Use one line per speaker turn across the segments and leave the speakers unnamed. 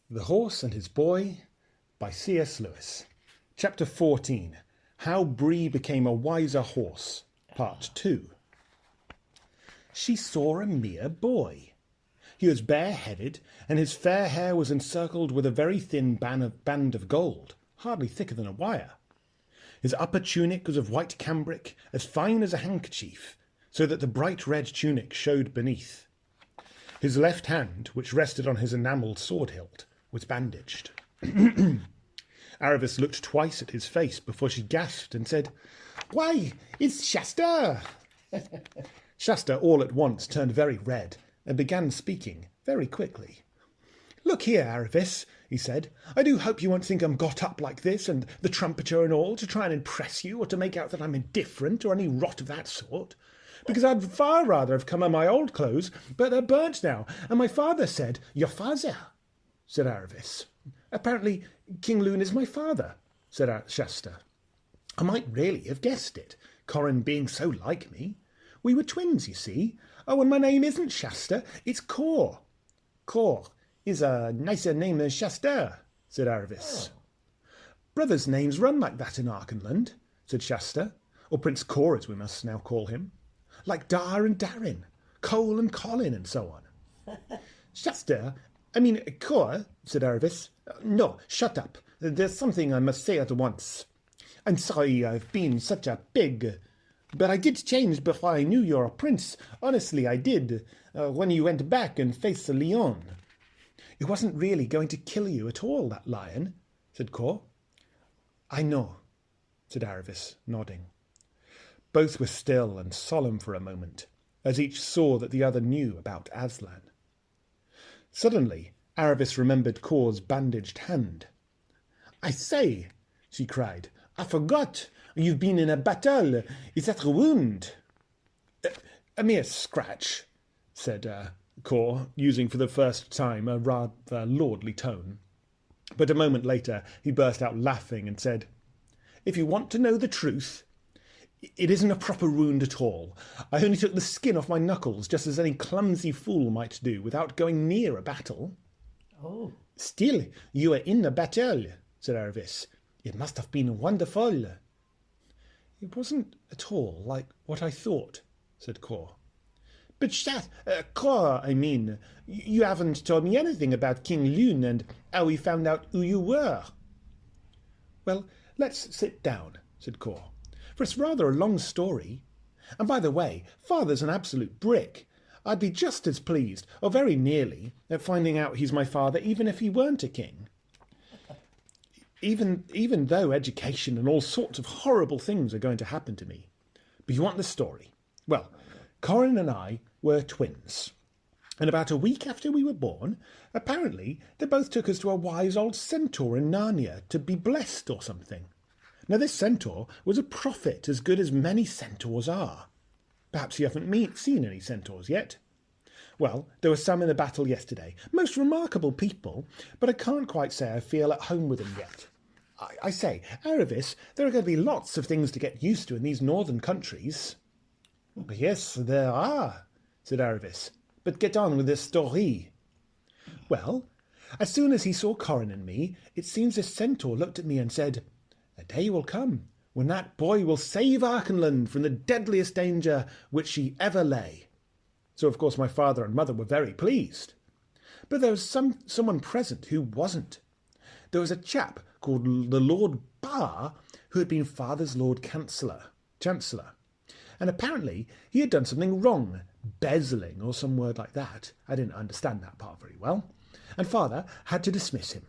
The Horse and His Boy by C.S. Lewis. Chapter 14. How Bree Became a Wiser Horse. Part 2. She saw a mere boy. He was bareheaded, and his fair hair was encircled with a very thin band of gold, hardly thicker than a wire. His upper tunic was of white cambric, as fine as a handkerchief, so that the bright red tunic showed beneath. His left hand, which rested on his enamelled sword hilt, was bandaged. Aravis looked twice at his face before she gasped and said, "Why, it's Shasta!" Shasta all at once turned very red and began speaking very quickly. "Look here, Aravis," he said, "I do hope you won't think I'm got up like this, and the trumpeter and all, to try and impress you, or to make out that I'm indifferent, or any rot of that sort. Because I'd far rather have come in my old clothes, but they're burnt now, and my father said—" "Your father?" said Aravis. "Apparently King Lune is my father," said Shasta. "I might really have guessed it, Corin being so like me. We were twins, you see. Oh, and my name isn't Shasta, it's Cor." "Cor is a nicer name than Shasta," said Aravis. "Brothers' names run like that in Archenland," said Shasta, or Prince Cor as we must now call him. "Like Dar and Darin, Cole and Colin, and so on." Cor," said Aravis. "No, shut up. There's something I must say at once. I'm sorry I've been such a pig. But I did change before I knew you're a prince. Honestly, I did. When you went back and faced the lion." "It wasn't really going to kill you at all, that lion," said Cor. "I know," said Aravis, nodding. Both were still and solemn for a moment, as each saw that the other knew about Aslan. Suddenly, Aravis remembered Cor's bandaged hand. "I say," she cried, "I forgot. You've been in a battle. Is that a wound?" A mere scratch," said Cor, using for the first time a rather lordly tone. But a moment later he burst out laughing and said, "If you want to know the truth, it isn't a proper wound at all. I only took the skin off my knuckles, just as any clumsy fool might do, without going near a battle."
"Oh."
"Still, you were in a battle," said Aravis. "It must have been wonderful." "It wasn't at all like what I thought," said Cor. "But Cor, you haven't told me anything about King Lune and how he found out who you were." "Well, let's sit down," said Cor, "for it's rather a long story. And by the way, father's an absolute brick. I'd be just as pleased, or very nearly, at finding out he's my father, even if he weren't a king. Even though education and all sorts of horrible things are going to happen to me. But you want the story? Well, Corin and I were twins. And about a week after we were born, apparently they both took us to a wise old centaur in Narnia to be blessed or something. Now this centaur was a prophet as good as many centaurs are. Perhaps you haven't seen any centaurs yet? Well, there were some in the battle yesterday. Most remarkable people, but I can't quite say I feel at home with them yet. I say, Aravis, there are going to be lots of things to get used to in these northern countries." "Yes, there are," said Aravis. "But get on with the story." "Well, as soon as he saw Corin and me, it seems this centaur looked at me and said, 'A day will come when that boy will save Archenland from the deadliest danger which she ever lay.' So, of course, my father and mother were very pleased. But there was someone present who wasn't. There was a chap called the Lord Barr, who had been father's Lord Chancellor. And apparently he had done something wrong, bezzling or some word like that. I didn't understand that part very well. And father had to dismiss him.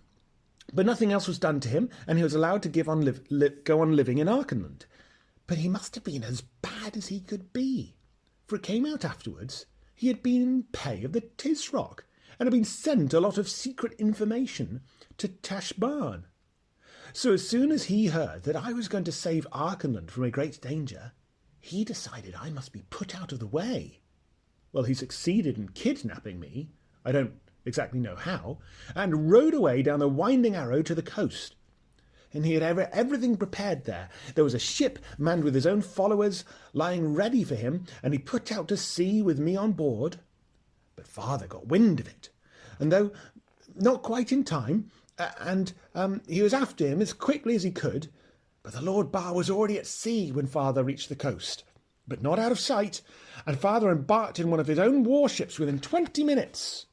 But nothing else was done to him, and he was allowed to go on living in Archenland. But he must have been as bad as he could be, for it came out afterwards he had been in pay of the Tisroc, and had been sent a lot of secret information to Tashbarn. So as soon as he heard that I was going to save Archenland from a great danger, he decided I must be put out of the way. Well, he succeeded in kidnapping me, I don't exactly know how, and rode away down the winding Arrow to the coast. And he had everything prepared there. There was a ship manned with his own followers lying ready for him, and he put out to sea with me on board. But father got wind of it, and though not quite in time, and he was after him as quickly as he could, but the Lord Bar was already at sea when Father reached the coast, but not out of sight, and Father embarked in one of his own warships within 20 minutes.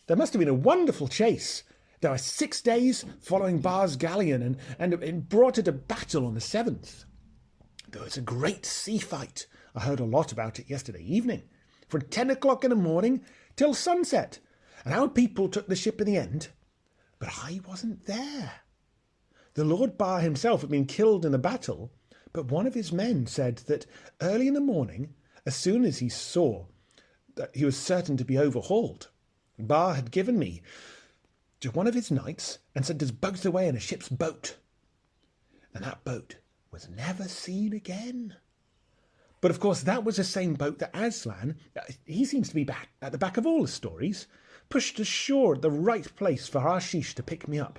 There must have been a wonderful chase. There were 6 days following Bar's galleon, and it brought it to battle on the 7th. There was a great sea fight. I heard a lot about it yesterday evening, from 10 o'clock in the morning till sunset, and how people took the ship in the end. But I wasn't there. The Lord Bar himself had been killed in the battle, but one of his men said that early in the morning, as soon as he saw that he was certain to be overhauled, Bar had given me to one of his knights and sent us both away in a ship's boat. And that boat was never seen again. But of course that was the same boat that Aslan, he seems to be back at the back of all the stories, pushed ashore at the right place for Harshish to pick me up.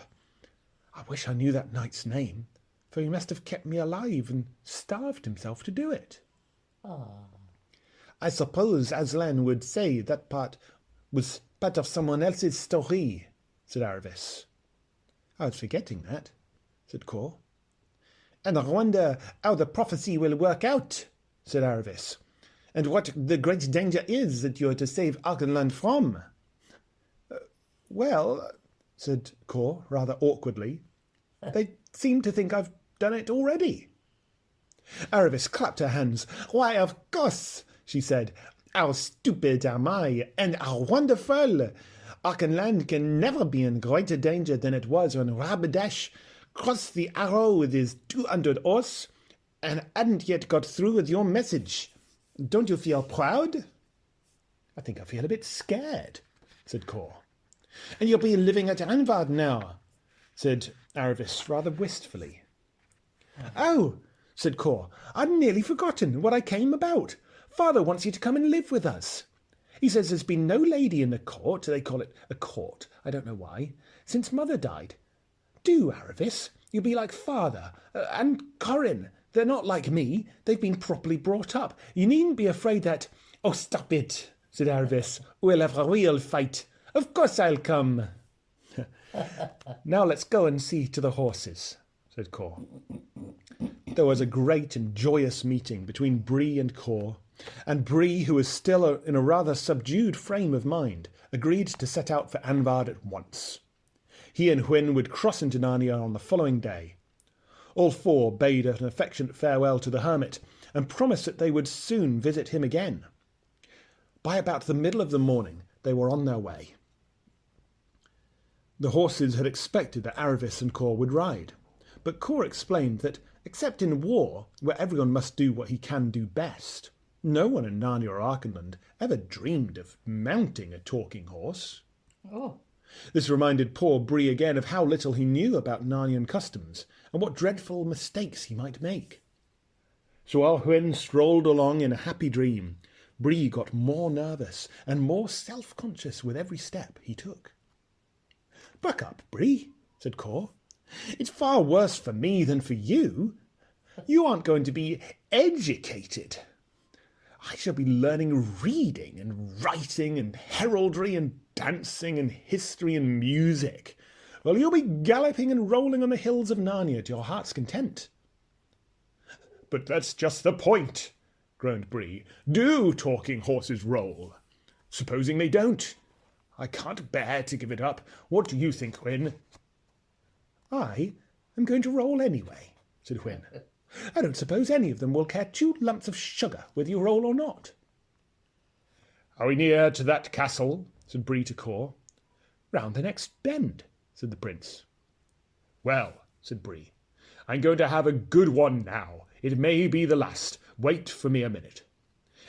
I wish I knew that knight's name, for he must have kept me alive and starved himself to do it. I suppose Aslan would say that part was part of someone else's story, said Aravis. I was forgetting that, said Cor. And I wonder how the prophecy will work out, said Aravis, and what the great danger is that you are to save Archenland from. Well, said Cor, rather awkwardly, they seem to think I've done it already. Aravis clapped her hands. Why, of course, she said. How stupid am I, and how wonderful! Archenland can never be in greater danger than it was when Rabadash crossed the Arrow with his 200 horse, and hadn't yet got through with your message. Don't you feel proud? I think I feel a bit scared, said Cor. And you'll be living at Anvard now, said Aravis rather wistfully. Oh, said Cor, I'd nearly forgotten what I came about. Father wants you to come and live with us. He says there's been no lady in the court, they call it a court, I don't know why, since Mother died. Do, Aravis, you'll be like Father, and Corin. They're not like me, they've been properly brought up. You needn't be afraid that... Oh, stop it, said Aravis. We'll have a real fight. Of course I'll come. Now let's go and see to the horses, said Cor. There was a great and joyous meeting between Bree and Cor, and Bree, who was still in a rather subdued frame of mind, agreed to set out for Anvard at once. He and Hwin would cross into Narnia on the following day. All four bade an affectionate farewell to the hermit, and promised that they would soon visit him again. By about the middle of the morning they were on their way. The horses had expected that Aravis and Cor would ride, but Cor explained that, except in war, where everyone must do what he can do best, no one in Narnia or Archenland ever dreamed of mounting a talking horse.
Oh.
This reminded poor Bree again of how little he knew about Narnian customs, and what dreadful mistakes he might make. So while Hwin strolled along in a happy dream, Bree got more nervous and more self-conscious with every step he took. "Buck up, Bree," said Cor. "It's far worse for me than for you. You aren't going to be educated. I shall be learning reading and writing and heraldry and dancing and history and music, while you'll be galloping and rolling on the hills of Narnia to your heart's content." "But that's just the point," groaned Bree. "Do talking horses roll? Supposing they don't? I can't bear to give it up. What do you think, Hwin?" "I am going to roll anyway," said Hwin. "I don't suppose any of them will care 2 lumps of sugar whether you roll or not." "Are we near to that castle?" said Bree to Cor. "Round the next bend," said the prince. "Well," said Bree, "I'm going to have a good one now. It may be the last. Wait for me a minute."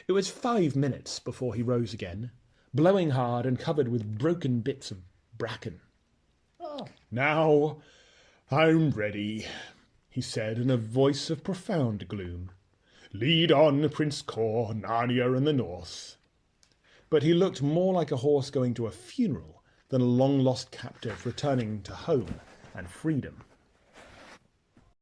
It was 5 minutes before he rose again, blowing hard and covered with broken bits of bracken.
Oh.
"Now I'm ready," he said in a voice of profound gloom. "Lead on, Prince Cor, Narnia and the North." But he looked more like a horse going to a funeral than a long-lost captive returning to home and freedom.